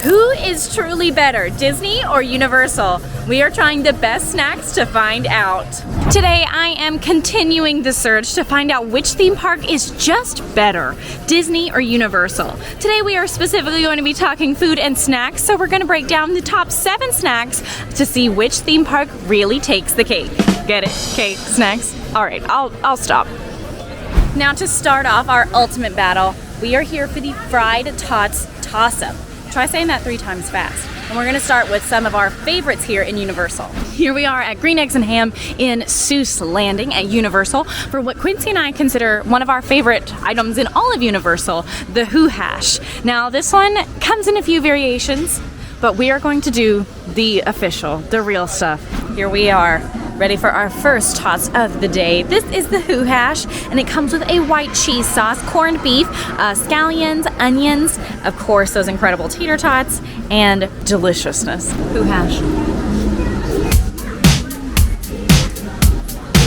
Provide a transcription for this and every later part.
Who is truly better, Disney or Universal? We are trying the best snacks to find out. Today I am continuing the search to find out which theme park is just better, Disney or Universal. Today we are specifically going to be talking food and snacks, so we're going to break down the top 7 snacks to see which theme park really takes the cake. Get it? Cake, snacks? All right, I'll stop. Now to start off our ultimate battle, we are here for the fried Tots toss-up. Try saying that 3 times fast. And we're gonna start with some of our favorites here in Universal. Here we are at Green Eggs and Ham in Seuss Landing at Universal for what Quincy and I consider one of our favorite items in all of Universal, the Who Hash. Now this one comes in a few variations, but we are going to do the official, the real stuff. Here we are, ready for our first tots of the day. This is the Who Hash, and it comes with a white cheese sauce, corned beef, scallions, onions, of course those incredible tater tots, and deliciousness. Who Hash.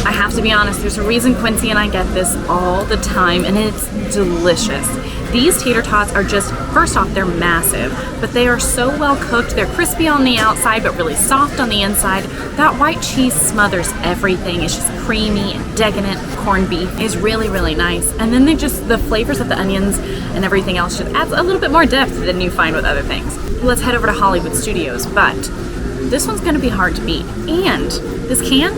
I have to be honest, there's a reason Quincy and I get this all the time, and it's delicious. These tater tots are just, first off, they're massive, but they are so well cooked. They're crispy on the outside, but really soft on the inside. That white cheese smothers everything. It's just creamy and decadent. Corned beef is really, really nice. And then the flavors of the onions and everything else just adds a little bit more depth than you find with other things. Let's head over to Hollywood Studios, but this one's gonna be hard to beat. And this can,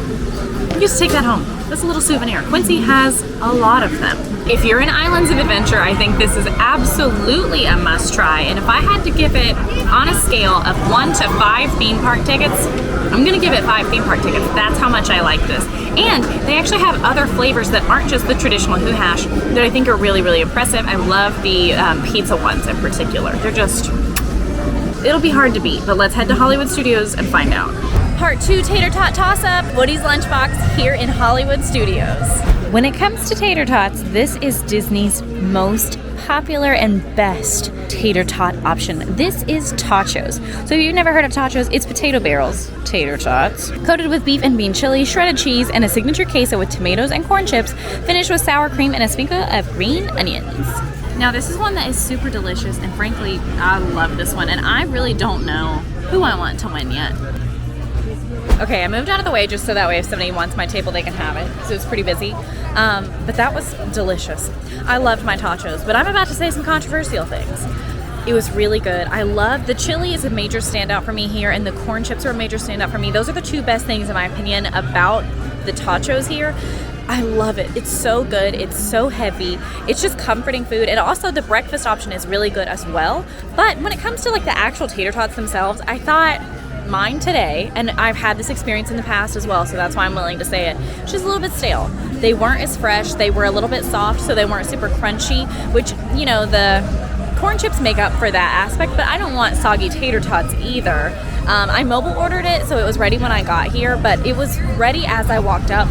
you just take that home. That's a little souvenir. Quincy has a lot of them. If you're in Islands of Adventure, I think this is absolutely a must try. And if I had to give it on a scale of 1 to 5 theme park tickets, I'm gonna give it 5 theme park tickets. That's how much I like this. And they actually have other flavors that aren't just the traditional Who Hash that I think are really, really impressive. I love the pizza ones in particular. They're just, it'll be hard to beat, but let's head to Hollywood Studios and find out. Part 2 Tater Tot Toss-Up, Woody's Lunchbox here in Hollywood Studios. When it comes to tater tots, this is Disney's most popular and best tater tot option. This is Tachos. So if you've never heard of Tachos, it's potato barrels, tater tots, coated with beef and bean chili, shredded cheese, and a signature queso with tomatoes and corn chips, finished with sour cream and a sprinkle of green onions. Now this is one that is super delicious, and frankly, I love this one, and I really don't know who I want to win yet. Okay, I moved out of the way just so that way if somebody wants my table, they can have it. So it's pretty busy. But that was delicious. I loved my tachos, but I'm about to say some controversial things. It was really good. I love the chili is a major standout for me here, and the corn chips are a major standout for me. Those are the 2 best things, in my opinion, about the tachos here. I love it. It's so good. It's so heavy. It's just comforting food. And also the breakfast option is really good as well. But when it comes to like the actual tater tots themselves, I thought mine today, and I've had this experience in the past as well, so that's why I'm willing to say it, just a little bit stale. They weren't as fresh. They were a little bit soft, so they weren't super crunchy, which, you know, the corn chips make up for that aspect, but I don't want soggy tater tots either. I mobile ordered it, so it was ready when I got here, but it was ready as I walked up,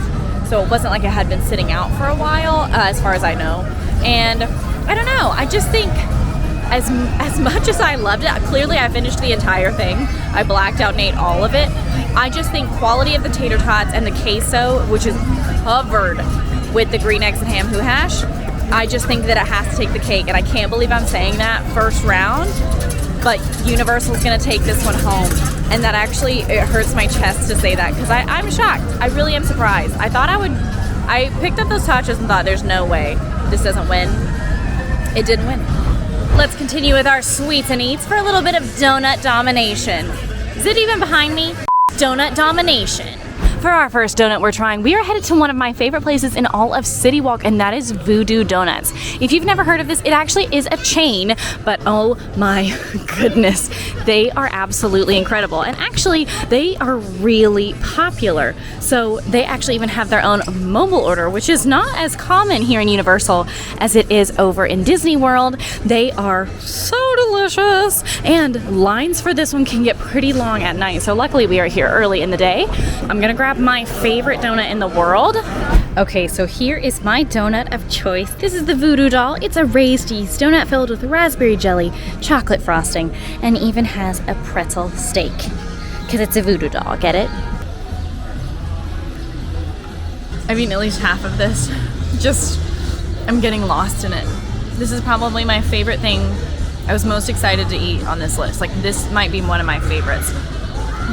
so it wasn't like it had been sitting out for a while, as far as I know. And I don't know, I just think as much as I loved it, clearly I finished the entire thing. I blacked out and ate all of it. I just think quality of the tater tots and the queso, which is covered with the Green Eggs and Ham Who Hash, I just think that it has to take the cake, and I can't believe I'm saying that first round, but Universal's gonna take this one home. And that actually, it hurts my chest to say that, because I'm shocked. I really am surprised. I picked up those tachos and thought there's no way this doesn't win. It didn't win. Let's continue with our sweets and eats for a little bit of donut domination. Is it even behind me? Donut domination. For our first donut we're trying, we are headed to one of my favorite places in all of City Walk, and that is Voodoo Donuts. If you've never heard of this, it actually is a chain, but oh my goodness, they are absolutely incredible. And actually, they are really popular. So they actually even have their own mobile order, which is not as common here in Universal as it is over in Disney World. They are so delicious, and lines for this one can get pretty long at night. So luckily we are here early in the day. I'm gonna grab my favorite donut in the world. Okay, so here is my donut of choice. This is the Voodoo Doll. It's a raised yeast donut filled with raspberry jelly, chocolate frosting, and even has a pretzel steak. Because it's a voodoo doll, get it? I've eaten at least half of this. I'm getting lost in it. This is probably my favorite thing I was most excited to eat on this list. Like, this might be one of my favorites.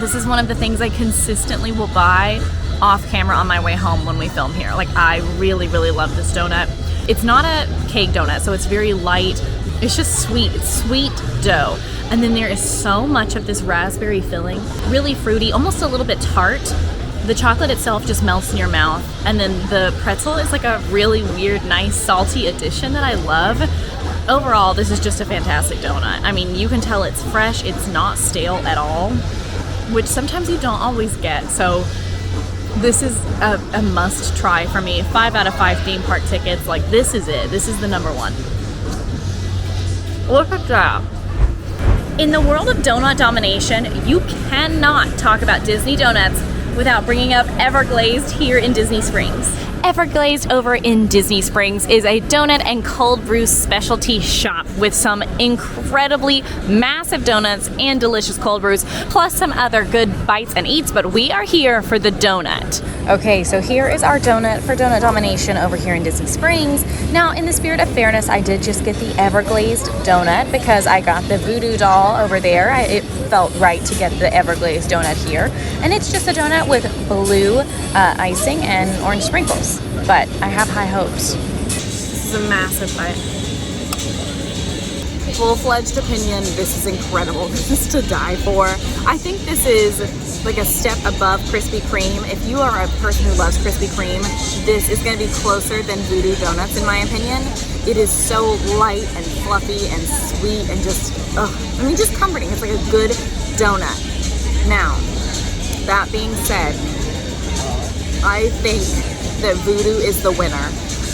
This is one of the things I consistently will buy off camera on my way home when we film here. Like, I really, really love this donut. It's not a cake donut, so it's very light. It's just sweet. It's sweet dough. And then there is so much of this raspberry filling, really fruity, almost a little bit tart. The chocolate itself just melts in your mouth. And then the pretzel is like a really weird, nice, salty addition that I love. Overall, this is just a fantastic donut. I mean, you can tell it's fresh. It's not stale at all, which sometimes you don't always get. So this is a must try for me. 5 out of 5 theme park tickets. Like, this is it. This is the number one. Look at that. In the world of donut domination, you cannot talk about Disney donuts without bringing up Everglazed here in Disney Springs. Everglazed over in Disney Springs is a donut and cold brew specialty shop with some incredibly massive donuts and delicious cold brews, plus some other good bites and eats, but we are here for the donut. Okay, so here is our donut for donut domination over here in Disney Springs. Now, in the spirit of fairness, I did just get the Everglazed donut because I got the Voodoo doll over there. It felt right to get the Everglazed donut here. And it's just a donut with blue icing and orange sprinkles. But I have high hopes. This is a massive bite. Full-fledged opinion, this is incredible. This is to die for. I think this is like a step above Krispy Kreme. If you are a person who loves Krispy Kreme, this is going to be closer than Voodoo Donuts in my opinion. It is so light and fluffy and sweet and just, I mean, just comforting. It's like a good donut. Now, that being said, I think that Voodoo is the winner.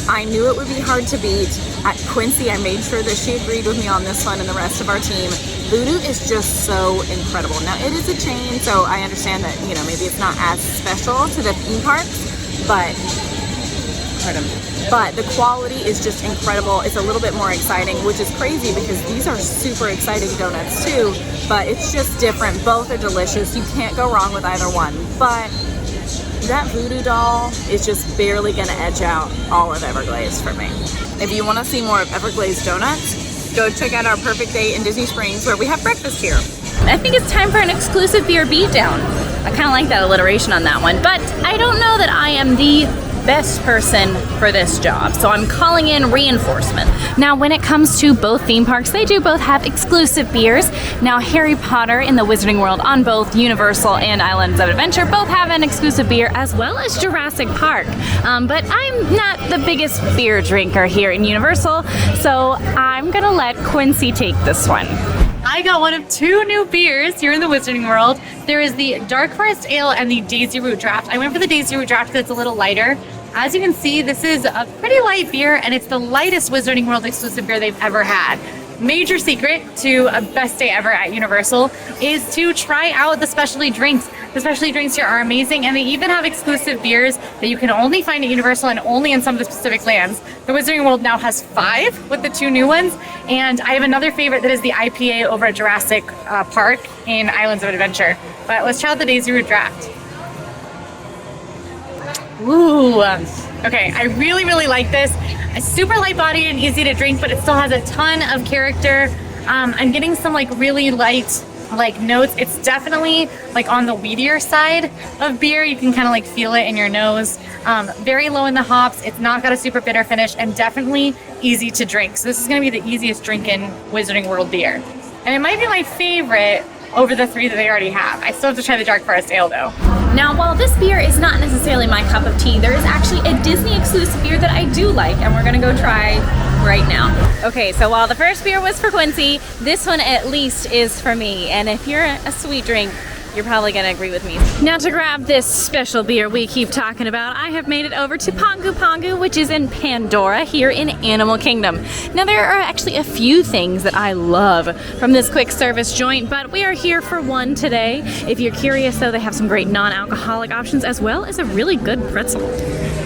I knew it would be hard to beat. At Quincy, I made sure that she agreed with me on this one and the rest of our team. Voodoo is just so incredible. Now, it is a chain, so I understand that, you know, maybe it's not as special to the theme parks, but the quality is just incredible. It's a little bit more exciting, which is crazy because these are super exciting donuts too, but it's just different. Both are delicious. You can't go wrong with either one, but that Voodoo doll is just barely gonna edge out all of Everglazed for me. If you wanna see more of Everglazed donuts, go check out our Perfect Day in Disney Springs where we have breakfast here. I think it's time for an exclusive beer beatdown. I kinda like that alliteration on that one, but I don't know that I am the best person for this job, so I'm calling in reinforcement. Now, when it comes to both theme parks, they do both have exclusive beers. Now, Harry Potter in the Wizarding World on both Universal and Islands of Adventure both have an exclusive beer, as well as Jurassic Park. But I'm not the biggest beer drinker here in Universal, so I'm gonna let Quincy take this one. I got one of 2 new beers here in the Wizarding World. There is the Dark Forest Ale and the Daisy Root Draft. I went for the Daisy Root Draft because it's a little lighter. As you can see, this is a pretty light beer, and it's the lightest Wizarding World exclusive beer they've ever had. Major secret to a best day ever at Universal is to try out the specialty drinks. The specialty drinks here are amazing, and they even have exclusive beers that you can only find at Universal and only in some of the specific lands. The Wizarding World now has 5 with the 2 new ones, and I have another favorite that is the IPA over at Jurassic Park in Islands of Adventure. But let's try out the Daisy Root Draft. Ooh, okay, I really, really like this. It's super light bodied and easy to drink, but it still has a ton of character. I'm getting some like really light like notes. It's definitely like on the weedier side of beer. You can kind of like feel it in your nose. Very low in the hops. It's not got a super bitter finish, and definitely easy to drink. So this is gonna be the easiest drinking Wizarding World beer. And it might be my favorite over the 3 that they already have. I still have to try the Dark Forest Ale though. Now, while this beer is not necessarily my cup of tea, there is actually a Disney exclusive beer that I do like, and we're gonna go try right now. Okay, so while the first beer was for Quincy, this one at least is for me. And if you're a sweet drink, you're probably gonna agree with me. Now, to grab this special beer we keep talking about, I have made it over to Pongu Pongu, which is in Pandora here in Animal Kingdom. Now, there are actually a few things that I love from this quick service joint, but we are here for one today. If you're curious though, they have some great non-alcoholic options as well as a really good pretzel.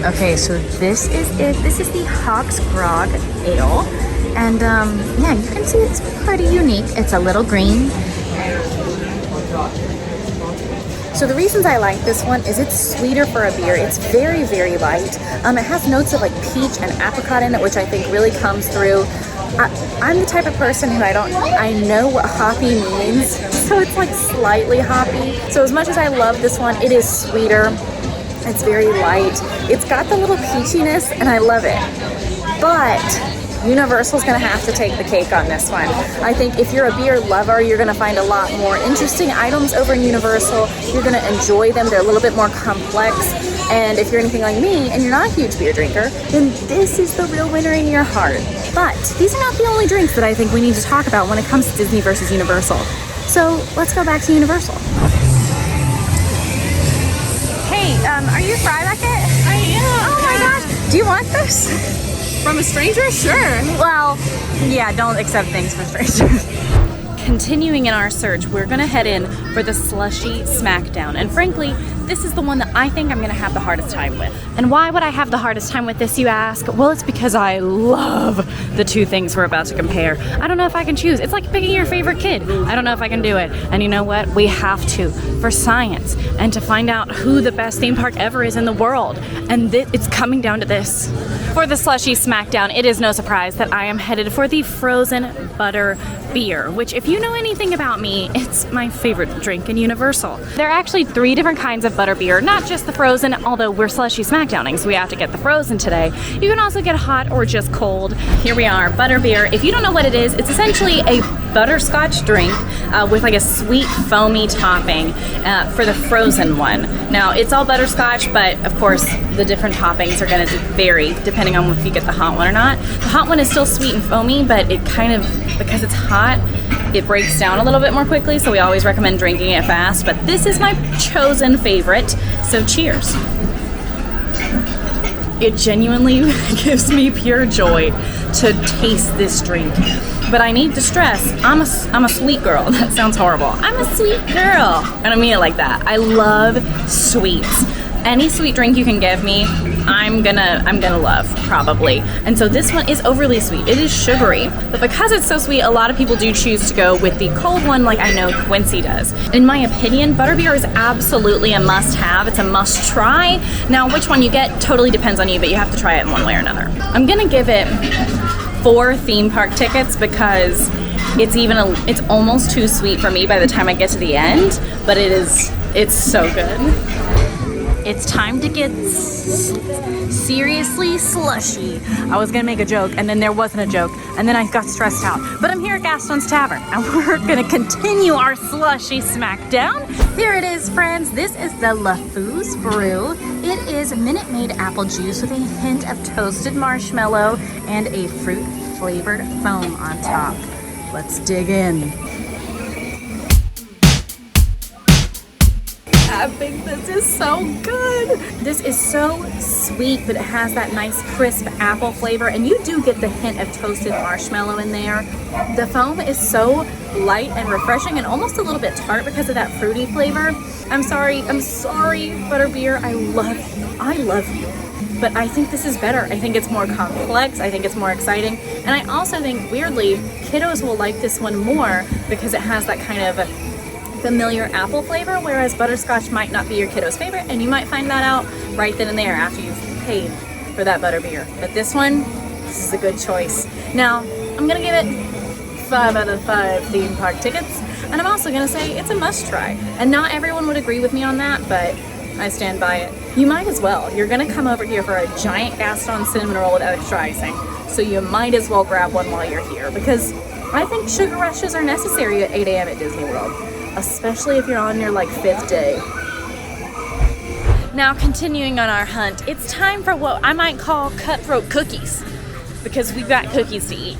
Okay, so this is it. This is the Hawks Grog Ale. And yeah, you can see it's pretty unique. It's a little green. So the reasons I like this one is it's sweeter for a beer. It's very, very light. It has notes of like peach and apricot in it, which I think really comes through. I'm the type of person who I know what hoppy means, so it's like slightly hoppy. So as much as I love this one, it is sweeter. It's very light. It's got the little peachiness, and I love it. But Universal's gonna have to take the cake on this one. I think if you're a beer lover, you're gonna find a lot more interesting items over in Universal. You're gonna enjoy them. They're a little bit more complex. And if you're anything like me and you're not a huge beer drinker, then this is the real winner in your heart. But these are not the only drinks that I think we need to talk about when it comes to Disney versus Universal. So let's go back to Universal. Hey, are you a Fry Bucket? I am. Oh my gosh. Do you want this? From a stranger? Sure. Well, yeah, don't accept things from strangers. Continuing in our search, we're gonna head in for the Slushy Smackdown. And frankly, this is the one that I think I'm gonna have the hardest time with. And why would I have the hardest time with this, you ask? Well, it's because I love the two things we're about to compare. I don't know if I can choose. It's like picking your favorite kid. I don't know if I can do it. And you know what? We have to, for science, and to find out who the best theme park ever is in the world. And it's coming down to this. For the Slushy Smackdown, it is no surprise that I am headed for the frozen butter beer, which if you know anything about me, it's my favorite drink in Universal. There are actually 3 different kinds of butter beer, not just the frozen, although we're Slushy Smackdowning, so we have to get the frozen today. You can also get hot or just cold. Here we are, butter beer. If you don't know what it is, it's essentially a butterscotch drink with like a sweet foamy topping for the frozen one. Now it's all butterscotch, but of course the different toppings are going to vary depending on if you get the hot one or not. The hot one is still sweet and foamy, but it kind of, because it's hot, it breaks down a little bit more quickly, so we always recommend drinking it fast. But this is my chosen favorite, so cheers. It genuinely gives me pure joy to taste this drink. But I need to stress, I'm a sweet girl. That sounds horrible. I'm a sweet girl. I don't mean it like that. I love sweets. Any sweet drink you can give me, I'm gonna love, probably. And so this one is overly sweet. It is sugary, but because it's so sweet, a lot of people do choose to go with the cold one, like I know Quincy does. In my opinion, butterbeer is absolutely a must-have. It's a must-try. Now, which one you get totally depends on you, but you have to try it in one way or another. I'm gonna give it 4 theme park tickets because it's almost too sweet for me by the time I get to the end, but it's so good. It's time to get seriously slushy. I was gonna make a joke and then there wasn't a joke and then I got stressed out. But I'm here at Gaston's Tavern and we're gonna continue our Slushy Smackdown. Here it is, friends. This is the LaFou's Brew. It is Minute Maid apple juice with a hint of toasted marshmallow and a fruit flavored foam on top. Let's dig in. I think this is so good. This is so sweet, but it has that nice crisp apple flavor, and you do get the hint of toasted marshmallow in there. The foam is so light and refreshing and almost a little bit tart because of that fruity flavor. I'm sorry, butterbeer. I love you. But I think this is better. I think it's more complex. I think it's more exciting. And I also think, weirdly, kiddos will like this one more because it has that kind of familiar apple flavor, whereas butterscotch might not be your kiddo's favorite, and you might find that out right then and there after you've paid for that butterbeer. But this is a good choice. Now, I'm gonna give it 5 out of 5 theme park tickets, and I'm also gonna say it's a must try. And not everyone would agree with me on that, but I stand by it. You might as well. You're gonna come over here for a giant Gaston cinnamon roll with extra icing, so you might as well grab one while you're here, because I think sugar rushes are necessary at 8 a.m. at Disney World. Especially if you're on your 5th day. Now, continuing on our hunt, it's time for what I might call cutthroat cookies, because we've got cookies to eat,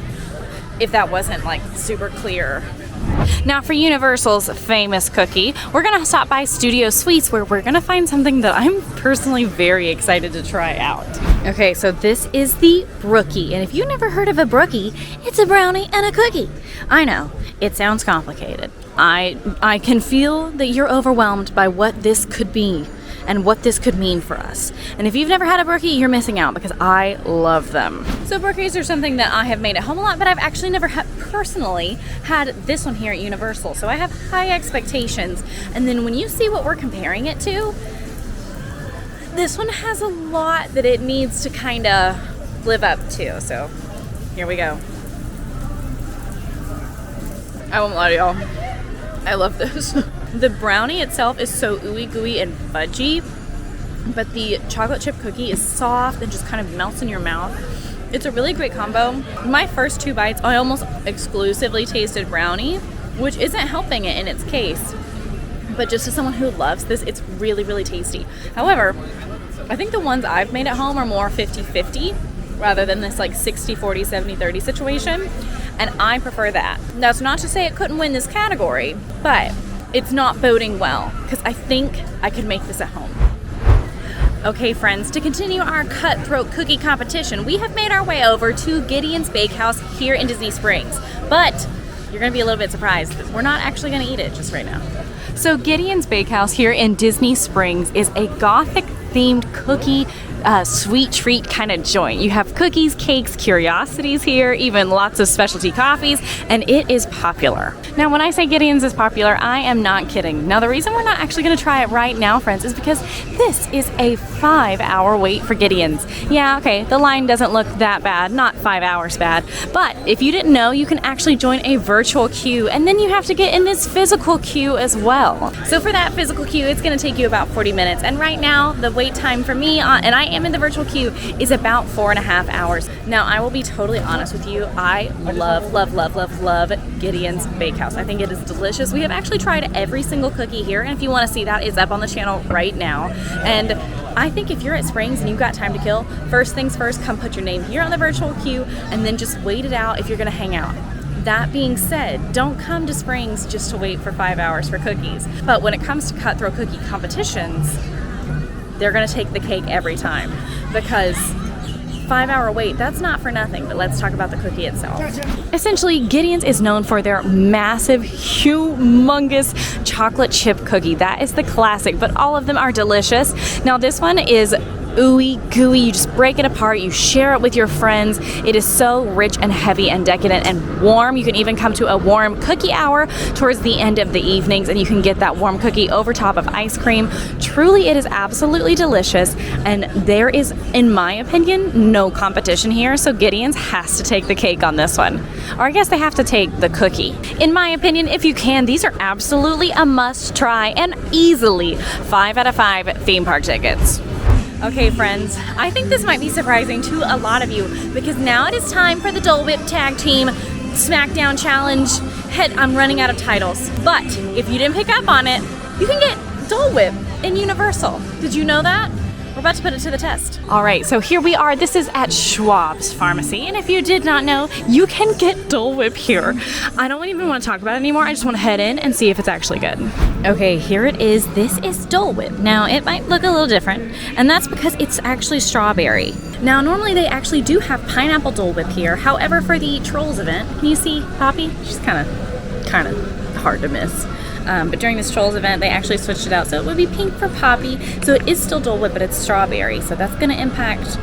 if that wasn't super clear. Now, for Universal's famous cookie, we're gonna stop by Studio Sweets, where we're gonna find something that I'm personally very excited to try out. Okay, so this is the Brookie, and if you've never heard of a Brookie, it's a brownie and a cookie. I know, it sounds complicated. I can feel that you're overwhelmed by what this could be and what this could mean for us. And if you've never had a Brookie, you're missing out, because I love them. So Brookies are something that I have made at home a lot, but I've actually never personally had this one here at Universal. So I have high expectations. And then when you see what we're comparing it to, this one has a lot that it needs to kind of live up to. So here we go. I won't lie to y'all. I love this. The brownie itself is so ooey gooey and fudgy, but the chocolate chip cookie is soft and just kind of melts in your mouth. It's a really great combo. My first 2 bites, I almost exclusively tasted brownie, which isn't helping it in its case. But just as someone who loves this, it's really, really tasty. However, I think the ones I've made at home are more 50-50 rather than this like 60-40, 70-30 situation. And I prefer that. That's not to say it couldn't win this category, but it's not boding well because I think I could make this at home. Okay, friends, to continue our cutthroat cookie competition, we have made our way over to Gideon's Bakehouse here in Disney Springs. But you're gonna be a little bit surprised that we're not actually gonna eat it just right now. So Gideon's Bakehouse here in Disney Springs is a Gothic themed cookie sweet treat kind of joint. You have cookies, cakes, curiosities here, even lots of specialty coffees, and it is popular. Now, when I say Gideon's is popular, I am not kidding. Now, the reason we're not actually going to try it right now, friends, is because this is a 5-hour wait for Gideon's. Yeah, okay, the line doesn't look that bad, not 5 hours bad, but if you didn't know, you can actually join a virtual queue, and then you have to get in this physical queue as well. So for that physical queue, it's going to take you about 40 minutes, and right now, the wait time for me, and I am in the virtual queue, is about 4.5 hours. Now, I will be totally honest with you. I love Gideon's Bakehouse. I think it is delicious. We have actually tried every single cookie here, and if you want to see that, it's up on the channel right now. And I think if you're at Springs and you've got time to kill, first things first, come put your name here on the virtual queue, and then just wait it out if you're going to hang out. That being said, don't come to Springs just to wait for 5 hours for cookies. But when it comes to cutthroat cookie competitions, they're gonna take the cake every time, because 5-hour wait, that's not for nothing. But let's talk about the cookie itself. Essentially, Gideon's is known for their massive, humongous chocolate chip cookie. That is the classic, but all of them are delicious. Now, this one is ooey gooey. You just break it apart, you share it with your friends. It is so rich and heavy and decadent and warm. You can even come to a warm cookie hour towards the end of the evenings, and you can get that warm cookie over top of ice cream. Truly, it is absolutely delicious, and there is, in my opinion, no competition here, so Gideon's has to take the cake on this one. Or I guess they have to take the cookie. In my opinion, if you can, these are absolutely a must try and easily 5 out of 5 theme park tickets. Okay, friends, I think this might be surprising to a lot of you, because now it is time for the Dole Whip Tag Team Smackdown Challenge. I'm running out of titles, but if you didn't pick up on it, you can get Dole Whip in Universal. Did you know that? We're about to put it to the test. All right, so here we are. This is at Schwab's Pharmacy, and if you did not know, you can get Dole Whip here. I don't even want to talk about it anymore. I just want to head in and see if it's actually good. Okay, here it is. This is Dole Whip. Now, it might look a little different, and that's because it's actually strawberry. Now, normally they actually do have pineapple Dole Whip here. However, for the Trolls event, can you see Poppy? She's kind of hard to miss. But during this Trolls event, they actually switched it out, so it would be pink for Poppy. So it is still Dole Whip, but it's strawberry, so that's going to impact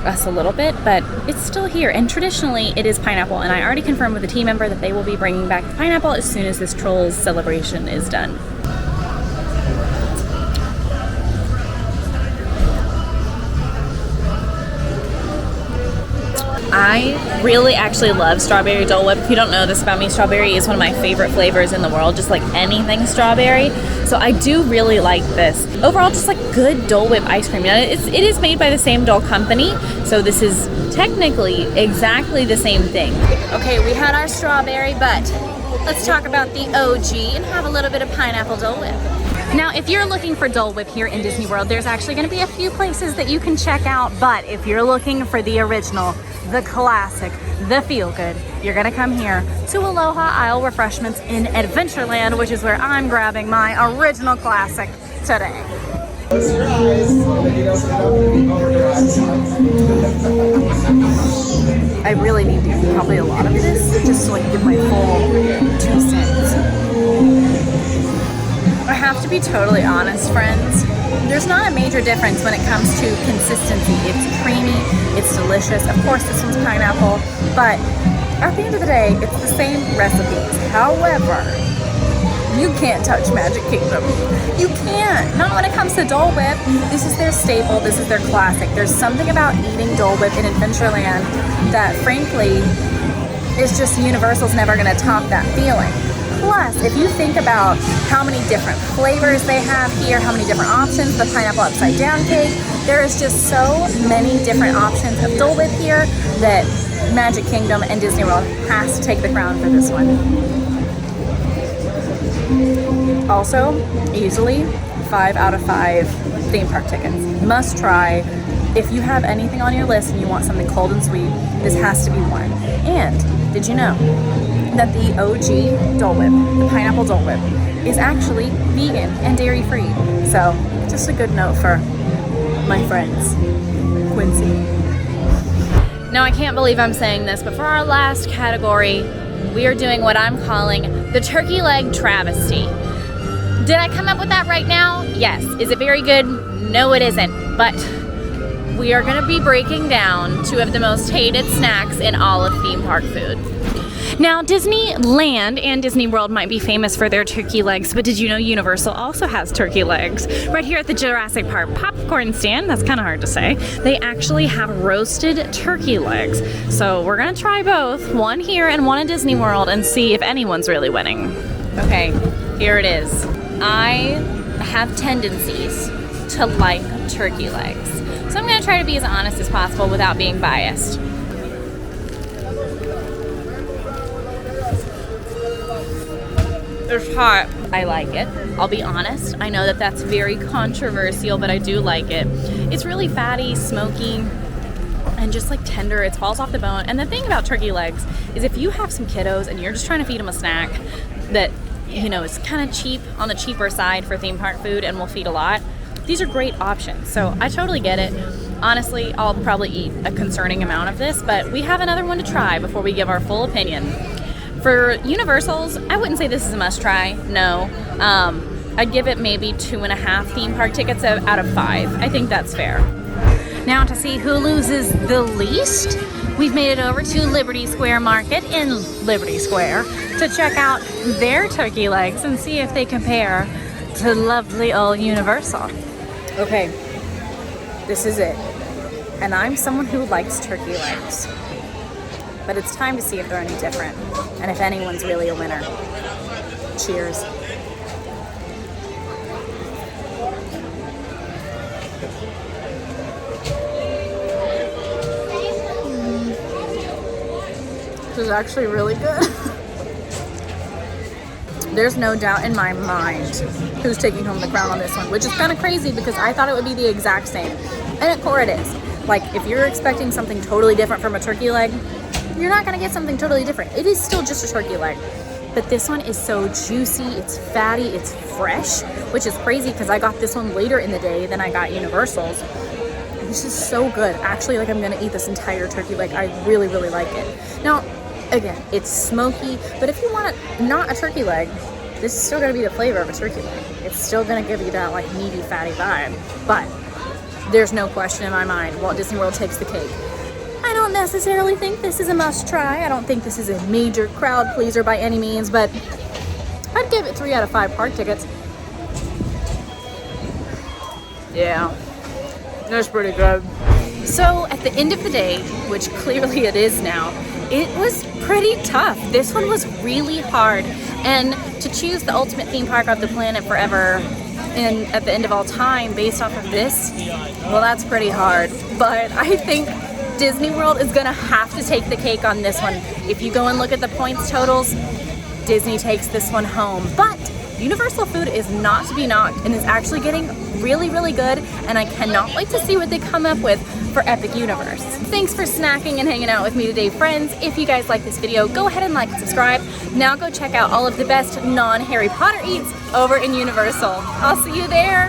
us a little bit, but it's still here. And traditionally, it is pineapple, and I already confirmed with a team member that they will be bringing back the pineapple as soon as this Trolls celebration is done. I really actually love strawberry Dole Whip. If you don't know this about me, strawberry is one of my favorite flavors in the world, just like anything strawberry. So I do really like this. Overall, just like good Dole Whip ice cream. Now, it is made by the same Dole company, so this is technically exactly the same thing. Okay, we had our strawberry, but let's talk about the OG and have a little bit of pineapple Dole Whip. Now, if you're looking for Dole Whip here in Disney World, there's actually going to be a few places that you can check out, but if you're looking for the original, the classic, the feel-good, you're going to come here to Aloha Isle Refreshments in Adventureland, which is where I'm grabbing my original classic today. I really need to eat probably a lot of this just so I can give my full 2 cents. I have to be totally honest, friends. There's not a major difference when it comes to consistency. It's creamy, it's delicious. Of course, this one's pineapple, but at the end of the day, it's the same recipes. However, you can't touch Magic Kingdom. You can't. Not when it comes to Dole Whip. This is their staple. This is their classic. There's something about eating Dole Whip in Adventureland that, frankly, it's just Universal's never gonna top that feeling. Plus, if you think about how many different flavors they have here, how many different options, the pineapple upside down cake, there is just so many different options of Dole Whip here that Magic Kingdom and Disney World has to take the crown for this one. Also, easily 5 out of 5 theme park tickets. Must try. If you have anything on your list and you want something cold and sweet, this has to be one. And did you know that the OG Dole Whip, the pineapple Dole Whip, is actually vegan and dairy free? So just a good note for my friends, Quincy. Now I can't believe I'm saying this, but for our last category, we are doing what I'm calling the turkey leg travesty. Did I come up with that right now? Yes. Is it very good? No, it isn't. But we are going to be breaking down 2 of the most hated snacks in all of theme park food. Now, Disneyland and Disney World might be famous for their turkey legs, but did you know Universal also has turkey legs? Right here at the Jurassic Park popcorn stand, that's kind of hard to say, they actually have roasted turkey legs. So we're gonna try both, one here and one in Disney World, and see if anyone's really winning. Okay, here it is. I have tendencies to like turkey legs, so I'm gonna try to be as honest as possible without being biased. It's hot. I like it. I'll be honest. I know that that's very controversial, but I do like it. It's really fatty, smoky, and just like tender. It falls off the bone. And the thing about turkey legs is if you have some kiddos and you're just trying to feed them a snack that, you know, is kind of cheap, on the cheaper side for theme park food and will feed a lot, these are great options. So I totally get it. Honestly, I'll probably eat a concerning amount of this, but we have another one to try before we give our full opinion. For Universals, I wouldn't say this is a must try, no. I'd give it maybe 2.5 theme park tickets out of 5. I think that's fair. Now to see who loses the least, we've made it over to Liberty Square Market in Liberty Square to check out their turkey legs and see if they compare to lovely old Universal. Okay, this is it. And I'm someone who likes turkey legs. But it's time to see if they're any different and if anyone's really a winner. Cheers. This is actually really good. There's no doubt in my mind who's taking home the crown on this one, which is kind of crazy because I thought it would be the exact same. And at core it is. Like, if you're expecting something totally different from a turkey leg, you're not gonna get something totally different. It is still just a turkey leg. But this one is so juicy, it's fatty, it's fresh, which is crazy because I got this one later in the day than I got Universal's. This is so good. Actually, like, I'm gonna eat this entire turkey leg. I really, really like it. Now, again, it's smoky, but if you want not a turkey leg, this is still gonna be the flavor of a turkey leg. It's still gonna give you that, like, meaty, fatty vibe. But there's no question in my mind, Walt Disney World takes the cake. I don't necessarily think this is a must try. I don't think this is a major crowd pleaser by any means, but I'd give it 3 out of 5 park tickets. Yeah, that's pretty good. So at the end of the day, which clearly it is now, it was pretty tough. This one was really hard. And to choose the ultimate theme park of the planet forever and at the end of all time based off of this, well, that's pretty hard. But I think Disney World is gonna have to take the cake on this one. If you go and look at the points totals, Disney takes this one home. But Universal food is not to be knocked and is actually getting really, really good, and I cannot wait to see what they come up with for Epic Universe. Thanks for snacking and hanging out with me today, friends. If you guys like this video, go ahead and like and subscribe. Now go check out all of the best non-Harry Potter eats over in Universal. I'll see you there.